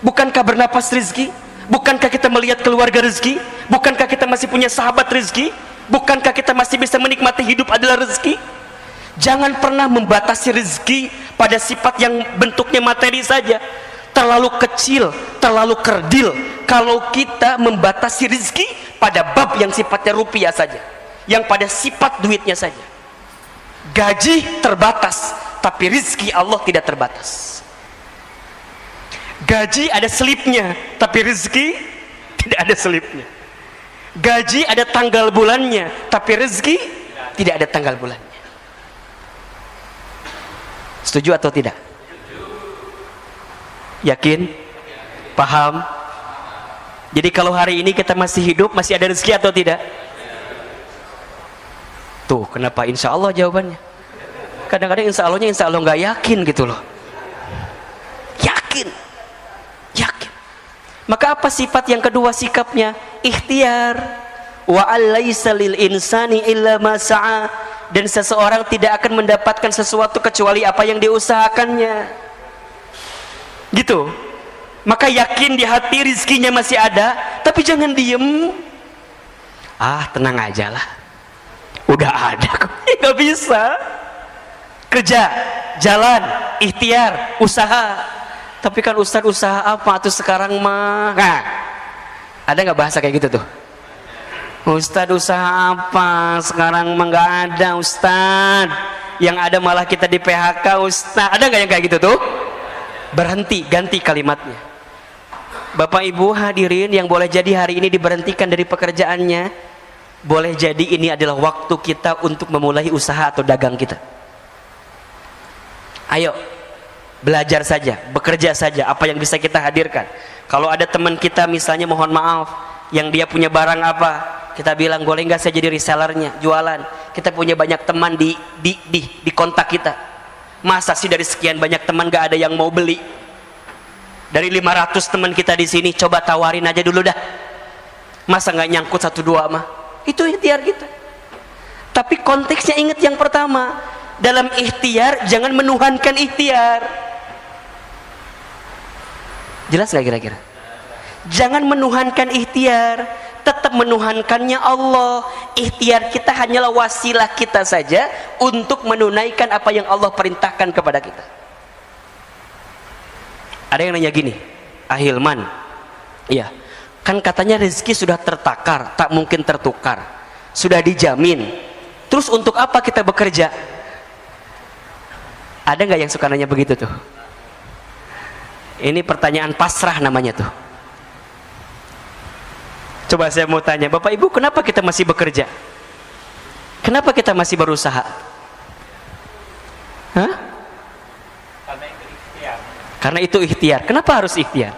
Bukankah bernapas rezeki? Bukankah kita melihat keluarga rezeki? Bukankah kita masih punya sahabat rezeki? Bukankah kita masih bisa menikmati hidup adalah rezeki? Jangan pernah membatasi rezeki pada sifat yang bentuknya materi saja. Terlalu kecil, terlalu kerdil kalau kita membatasi rezeki pada bab yang sifatnya rupiah saja, yang pada sifat duitnya saja. Gaji terbatas, tapi rezeki Allah tidak terbatas. Gaji ada selipnya, tapi rezeki tidak ada selipnya. Gaji ada tanggal bulannya, tapi rezeki tidak ada tanggal bulannya. Setuju atau tidak? Yakin? Paham? Jadi kalau hari ini kita masih hidup, masih ada rezeki atau tidak? Tuh, kenapa insya Allah jawabannya? Kadang-kadang insya Allah nggak yakin gitu loh. Yakin. Maka apa sifat yang kedua sikapnya? Ikhtiar. Wa alaysa lil insani illa ma sa'a, dan seseorang tidak akan mendapatkan sesuatu kecuali apa yang diusahakannya. Gitu. Maka yakin di hati rizkinya masih ada, tapi jangan diem. Tenang aja lah, udah ada kok. Gak bisa. Kerja, jalan, ikhtiar, usaha. Tapi kan Ustaz, usaha apa tuh sekarang mah? Nah, ada nggak bahasa kayak gitu tuh? Ustaz, usaha apa sekarang mah? Nggak ada Ustaz. Yang ada malah kita di PHK Ustaz. Ada nggak yang kayak gitu tuh? Berhenti, ganti kalimatnya. Bapak Ibu hadirin yang boleh jadi hari ini diberhentikan dari pekerjaannya, boleh jadi ini adalah waktu kita untuk memulai usaha atau dagang kita. Ayo belajar saja, bekerja saja apa yang bisa kita hadirkan. Kalau ada teman kita misalnya, mohon maaf, yang dia punya barang apa, kita bilang boleh nggak saya jadi resellernya, jualan. Kita punya banyak teman di kontak kita. Masa sih dari sekian banyak teman nggak ada yang mau beli? Dari 500 teman kita di sini, coba tawarin aja dulu dah. Masa nggak nyangkut 1-2 mah? Itu ikhtiar kita. Tapi konteksnya ingat yang pertama, dalam ikhtiar jangan menuhankan ikhtiar. Jelas nggak kira-kira? Jangan menuhankan ikhtiar, tetap menuhankannya Allah. Ikhtiar kita hanyalah wasilah kita saja untuk menunaikan apa yang Allah perintahkan kepada kita. Ada yang nanya gini, Ahilman, iya, kan katanya rezeki sudah tertakar, tak mungkin tertukar, sudah dijamin. Terus untuk apa kita bekerja? Ada nggak yang suka nanya begitu tuh? Ini pertanyaan pasrah namanya tuh. Coba saya mau tanya, Bapak Ibu, kenapa kita masih bekerja? Kenapa kita masih berusaha? Hah? Karena itu ikhtiar. Kenapa harus ikhtiar?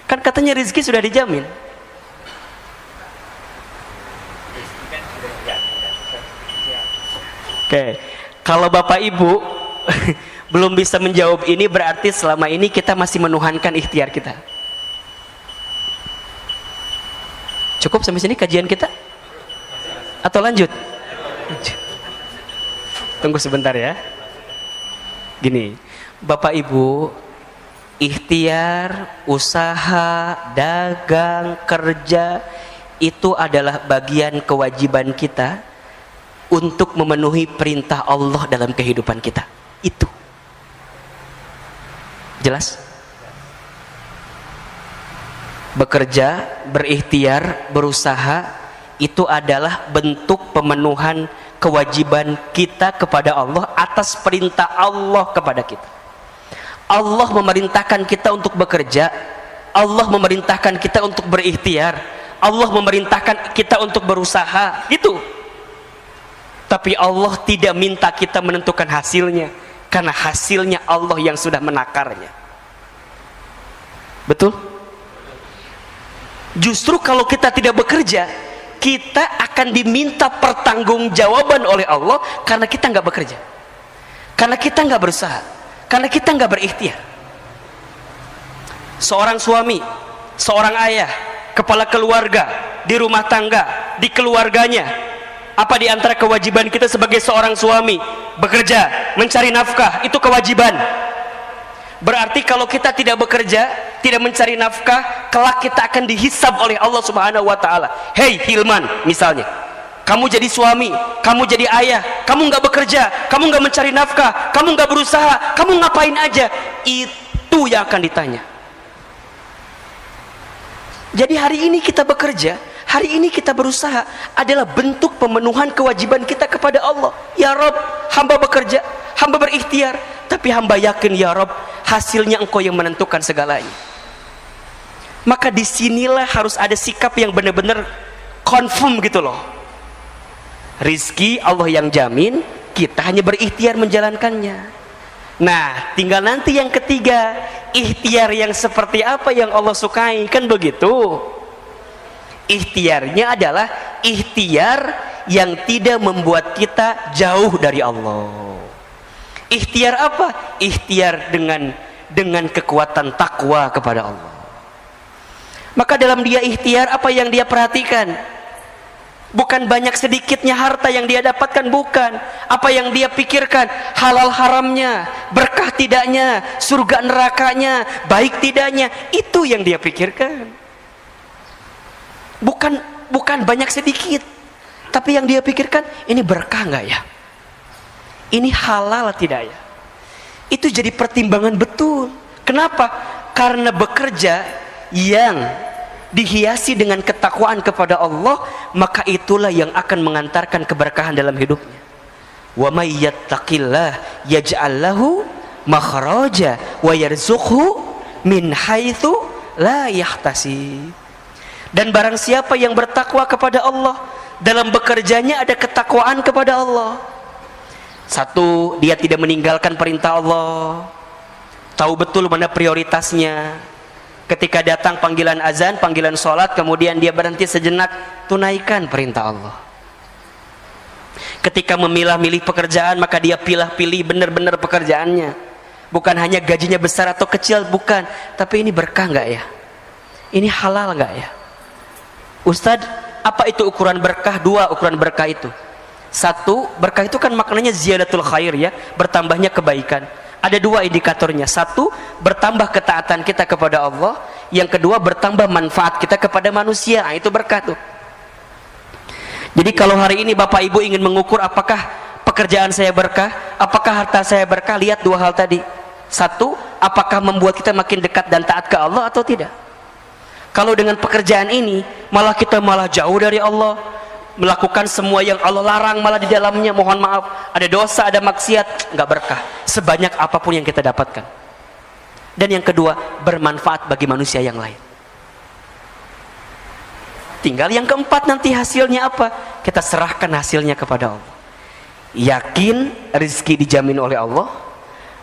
Kan katanya rezeki sudah dijamin. Oke, kalau Bapak Ibu belum bisa menjawab ini, berarti selama ini kita masih menuhankan ikhtiar kita. Cukup sampai sini kajian kita? Atau lanjut? Tunggu sebentar ya. Gini, Bapak Ibu, ikhtiar, usaha, dagang, kerja itu adalah bagian kewajiban kita untuk memenuhi perintah Allah dalam kehidupan kita. Itu jelas? Bekerja, berikhtiar, berusaha itu adalah bentuk pemenuhan kewajiban kita kepada Allah atas perintah Allah kepada kita. Allah memerintahkan kita untuk bekerja, Allah memerintahkan kita untuk berikhtiar, Allah memerintahkan kita untuk berusaha, gitu. Tapi Allah tidak minta kita menentukan hasilnya, karena hasilnya Allah yang sudah menakarnya. Betul? Justru kalau kita tidak bekerja, kita akan diminta pertanggungjawaban oleh Allah karena kita nggak bekerja, karena kita nggak berusaha, karena kita nggak berikhtiar. Seorang suami, seorang ayah, kepala keluarga, di rumah tangga, di keluarganya, apa di antara kewajiban kita sebagai seorang suami? Bekerja, mencari nafkah, itu kewajiban. Berarti kalau kita tidak bekerja, tidak mencari nafkah, kelak kita akan dihisab oleh Allah Subhanahu wa taala. Hei Hilman, misalnya, kamu jadi suami, kamu jadi ayah, kamu nggak bekerja, kamu nggak mencari nafkah, kamu nggak berusaha, kamu ngapain aja? Itu yang akan ditanya. Jadi hari ini kita bekerja, hari ini kita berusaha adalah bentuk pemenuhan kewajiban kita kepada Allah. Ya Rob, hamba bekerja, hamba berikhtiar, tapi hamba yakin ya Rob, hasilnya Engkau yang menentukan segalanya. Maka disinilah harus ada sikap yang benar-benar confirm gitu loh. Rizki Allah yang jamin, kita hanya berikhtiar menjalankannya. Nah, tinggal nanti yang ketiga, ikhtiar yang seperti apa yang Allah sukai, kan begitu. Ikhtiarnya adalah ikhtiar yang tidak membuat kita jauh dari Allah. Ikhtiar apa? Ikhtiar dengan kekuatan takwa kepada Allah. Maka dalam dia ikhtiar, apa yang dia perhatikan? Bukan banyak sedikitnya harta yang dia dapatkan, bukan. Apa yang dia pikirkan? Halal haramnya, berkah tidaknya, surga nerakanya, baik tidaknya, itu yang dia pikirkan. Bukan banyak sedikit, tapi yang dia pikirkan, ini berkah nggak ya? Ini halal tidak ya? Itu jadi pertimbangan betul. Kenapa? Karena bekerja yang dihiasi dengan ketakwaan kepada Allah, maka itulah yang akan mengantarkan keberkahan dalam hidupnya. Wa may yattaqillah yaj'al lahu makhraja wa yarzuqhu min haitsu la yahtasib. Dan barang siapa yang bertakwa kepada Allah, dalam bekerjanya ada ketakwaan kepada Allah. Satu, dia tidak meninggalkan perintah Allah, tahu betul mana prioritasnya. Ketika datang panggilan azan, panggilan sholat, kemudian dia berhenti sejenak, tunaikan perintah Allah. Ketika memilah-milih pekerjaan, maka dia pilih-pilih benar-benar pekerjaannya. Bukan hanya gajinya besar atau kecil, bukan. Tapi ini berkah nggak ya? Ini halal nggak ya? Ustadz, apa itu ukuran berkah? Dua ukuran berkah itu. Satu, berkah itu kan maknanya ziyadatul khair ya, bertambahnya kebaikan. Ada dua indikatornya. Satu, bertambah ketaatan kita kepada Allah. Yang kedua, bertambah manfaat kita kepada manusia. Nah, itu berkah tuh. Jadi kalau hari ini Bapak Ibu ingin mengukur apakah pekerjaan saya berkah, apakah harta saya berkah, lihat dua hal tadi. Satu, apakah membuat kita makin dekat dan taat ke Allah atau tidak. Kalau dengan pekerjaan ini malah kita malah jauh dari Allah, melakukan semua yang Allah larang, malah di dalamnya mohon maaf ada dosa, ada maksiat, nggak berkah sebanyak apapun yang kita dapatkan. Dan yang kedua, bermanfaat bagi manusia yang lain. Tinggal yang keempat, nanti hasilnya apa? Kita serahkan hasilnya kepada Allah. Yakin rezeki dijamin oleh Allah.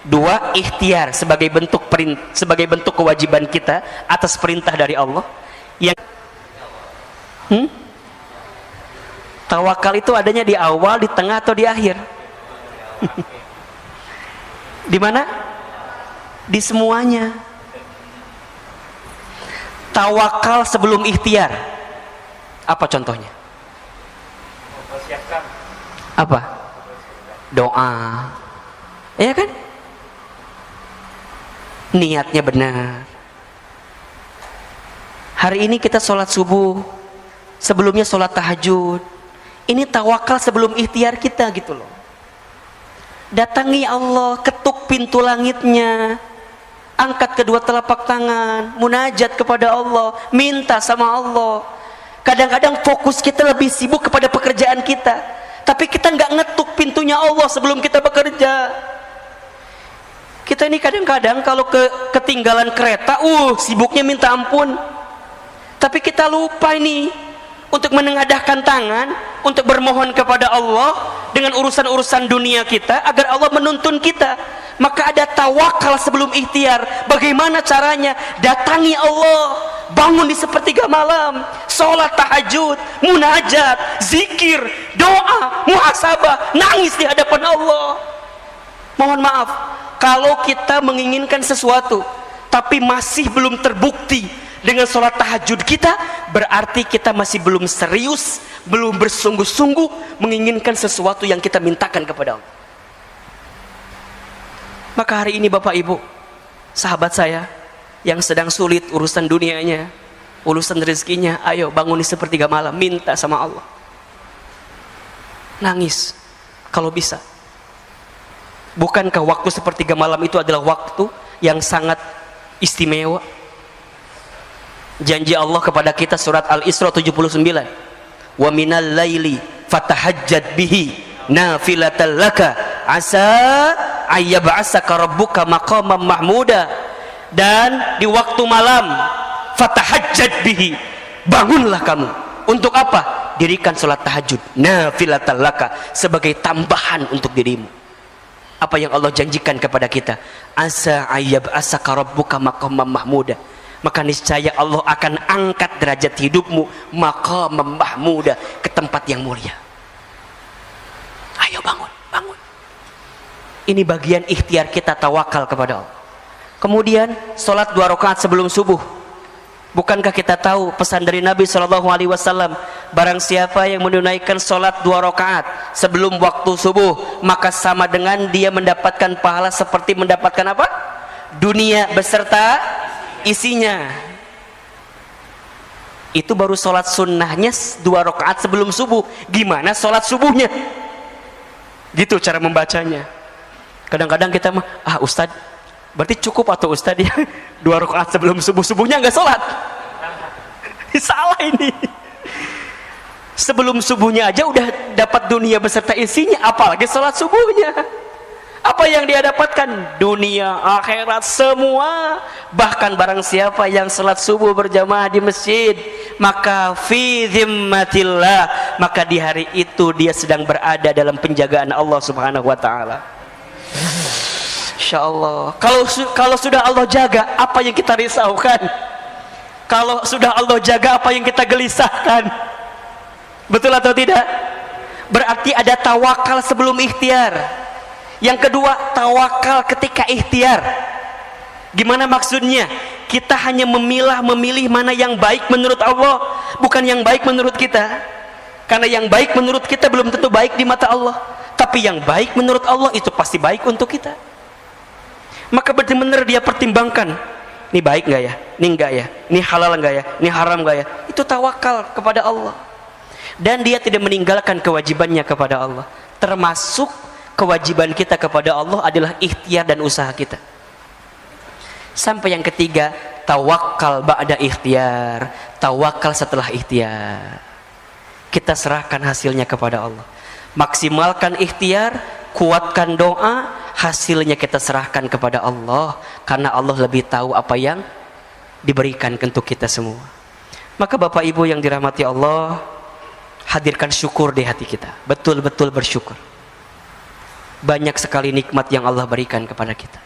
Dua, ikhtiar sebagai bentuk kewajiban kita atas perintah dari Allah. Yang tawakal itu adanya di awal, di tengah, atau di akhir? Di mana? Di semuanya. Tawakal sebelum ikhtiar. Apa contohnya? Apa? doa, ya kan? Niatnya benar. Hari ini kita sholat subuh, sebelumnya sholat tahajud. Ini tawakal sebelum ikhtiar kita gitu loh. Datangi Allah, ketuk pintu langitnya, angkat kedua telapak tangan, munajat kepada Allah, minta sama Allah. Kadang-kadang fokus kita lebih sibuk kepada pekerjaan kita, tapi kita nggak ngetuk pintunya Allah sebelum kita bekerja. Kita ini kadang-kadang kalau ketinggalan kereta, sibuknya minta ampun. Tapi kita lupa ini untuk menengadahkan tangan, untuk bermohon kepada Allah dengan urusan-urusan dunia kita agar Allah menuntun kita. Maka ada tawakal sebelum ikhtiar. Bagaimana caranya? Datangi Allah, bangun di sepertiga malam, sholat tahajud, munajat, zikir, doa, muhasabah, nangis di hadapan Allah. Mohon maaf, kalau kita menginginkan sesuatu tapi masih belum terbukti dengan sholat tahajud kita, berarti kita masih belum serius, belum bersungguh-sungguh menginginkan sesuatu yang kita mintakan kepada Allah. Maka hari ini Bapak Ibu, sahabat saya yang sedang sulit urusan dunianya, urusan rezekinya, ayo bangun di sepertiga malam, minta sama Allah. Nangis kalau bisa. Bukankah waktu sepertiga malam itu adalah waktu yang sangat istimewa? Janji Allah kepada kita surat Al-Isra 79. Wa minal laili fatahajjad bihi nafilatan laka asa ayyab'asaka rabbuka maqaman mahmuda. Dan di waktu malam fatahajjad bihi, bangunlah kamu. Untuk apa? Dirikan salat tahajud nafilatan laka, sebagai tambahan untuk dirimu. Apa yang Allah janjikan kepada kita? Asa ayyab'asaka rabbuka maqaman mahmuda. Maka niscaya Allah akan angkat derajat hidupmu maqaman mahmuda, ke tempat yang mulia. Ayo bangun, bangun. Ini bagian ikhtiar kita tawakal kepada Allah. Kemudian sholat 2 rakaat sebelum subuh. Bukankah kita tahu pesan dari Nabi SAW, barang siapa yang menunaikan sholat 2 rakaat sebelum waktu subuh, maka sama dengan dia mendapatkan pahala seperti mendapatkan apa? Dunia beserta isinya. Itu baru sholat sunnahnya 2 rakaat sebelum subuh. Gimana sholat subuhnya? Gitu cara membacanya. Kadang-kadang kita mah, Ustadz, berarti cukup atau Ustadz ya 2 rakaat sebelum subuh, subuhnya nggak sholat? Salah ini. Sebelum subuhnya aja udah dapat dunia beserta isinya, apalagi sholat subuhnya. Apa yang dia dapatkan? Dunia, akhirat, semua. Bahkan barang siapa yang salat subuh berjamaah di masjid, maka fi zimmatillah, maka di hari itu dia sedang berada dalam penjagaan Allah Subhanahu wa taala. Insyaallah. Kalau sudah Allah jaga, apa yang kita risaukan? Kalau sudah Allah jaga, apa yang kita gelisahkan? Betul atau tidak? Berarti ada tawakal sebelum ikhtiar. Yang kedua, tawakal ketika ikhtiar. Gimana maksudnya? Kita hanya memilih mana yang baik menurut Allah, bukan yang baik menurut kita. Karena yang baik menurut kita belum tentu baik di mata Allah. Tapi yang baik menurut Allah itu pasti baik untuk kita. Maka benar-benar dia pertimbangkan, ini baik nggak ya? Ini enggak ya? Ini halal nggak ya? Ini haram nggak ya? Itu tawakal kepada Allah. Dan dia tidak meninggalkan kewajibannya kepada Allah. Termasuk kewajiban kita kepada Allah adalah ikhtiar dan usaha kita. Sampai yang ketiga, tawakal ba'da ikhtiar. Tawakal setelah ikhtiar. Kita serahkan hasilnya kepada Allah. Maksimalkan ikhtiar, kuatkan doa, hasilnya kita serahkan kepada Allah. Karena Allah lebih tahu apa yang diberikan untuk kita semua. Maka Bapak Ibu yang dirahmati Allah, hadirkan syukur di hati kita. Betul-betul bersyukur. Banyak sekali nikmat yang Allah berikan kepada kita.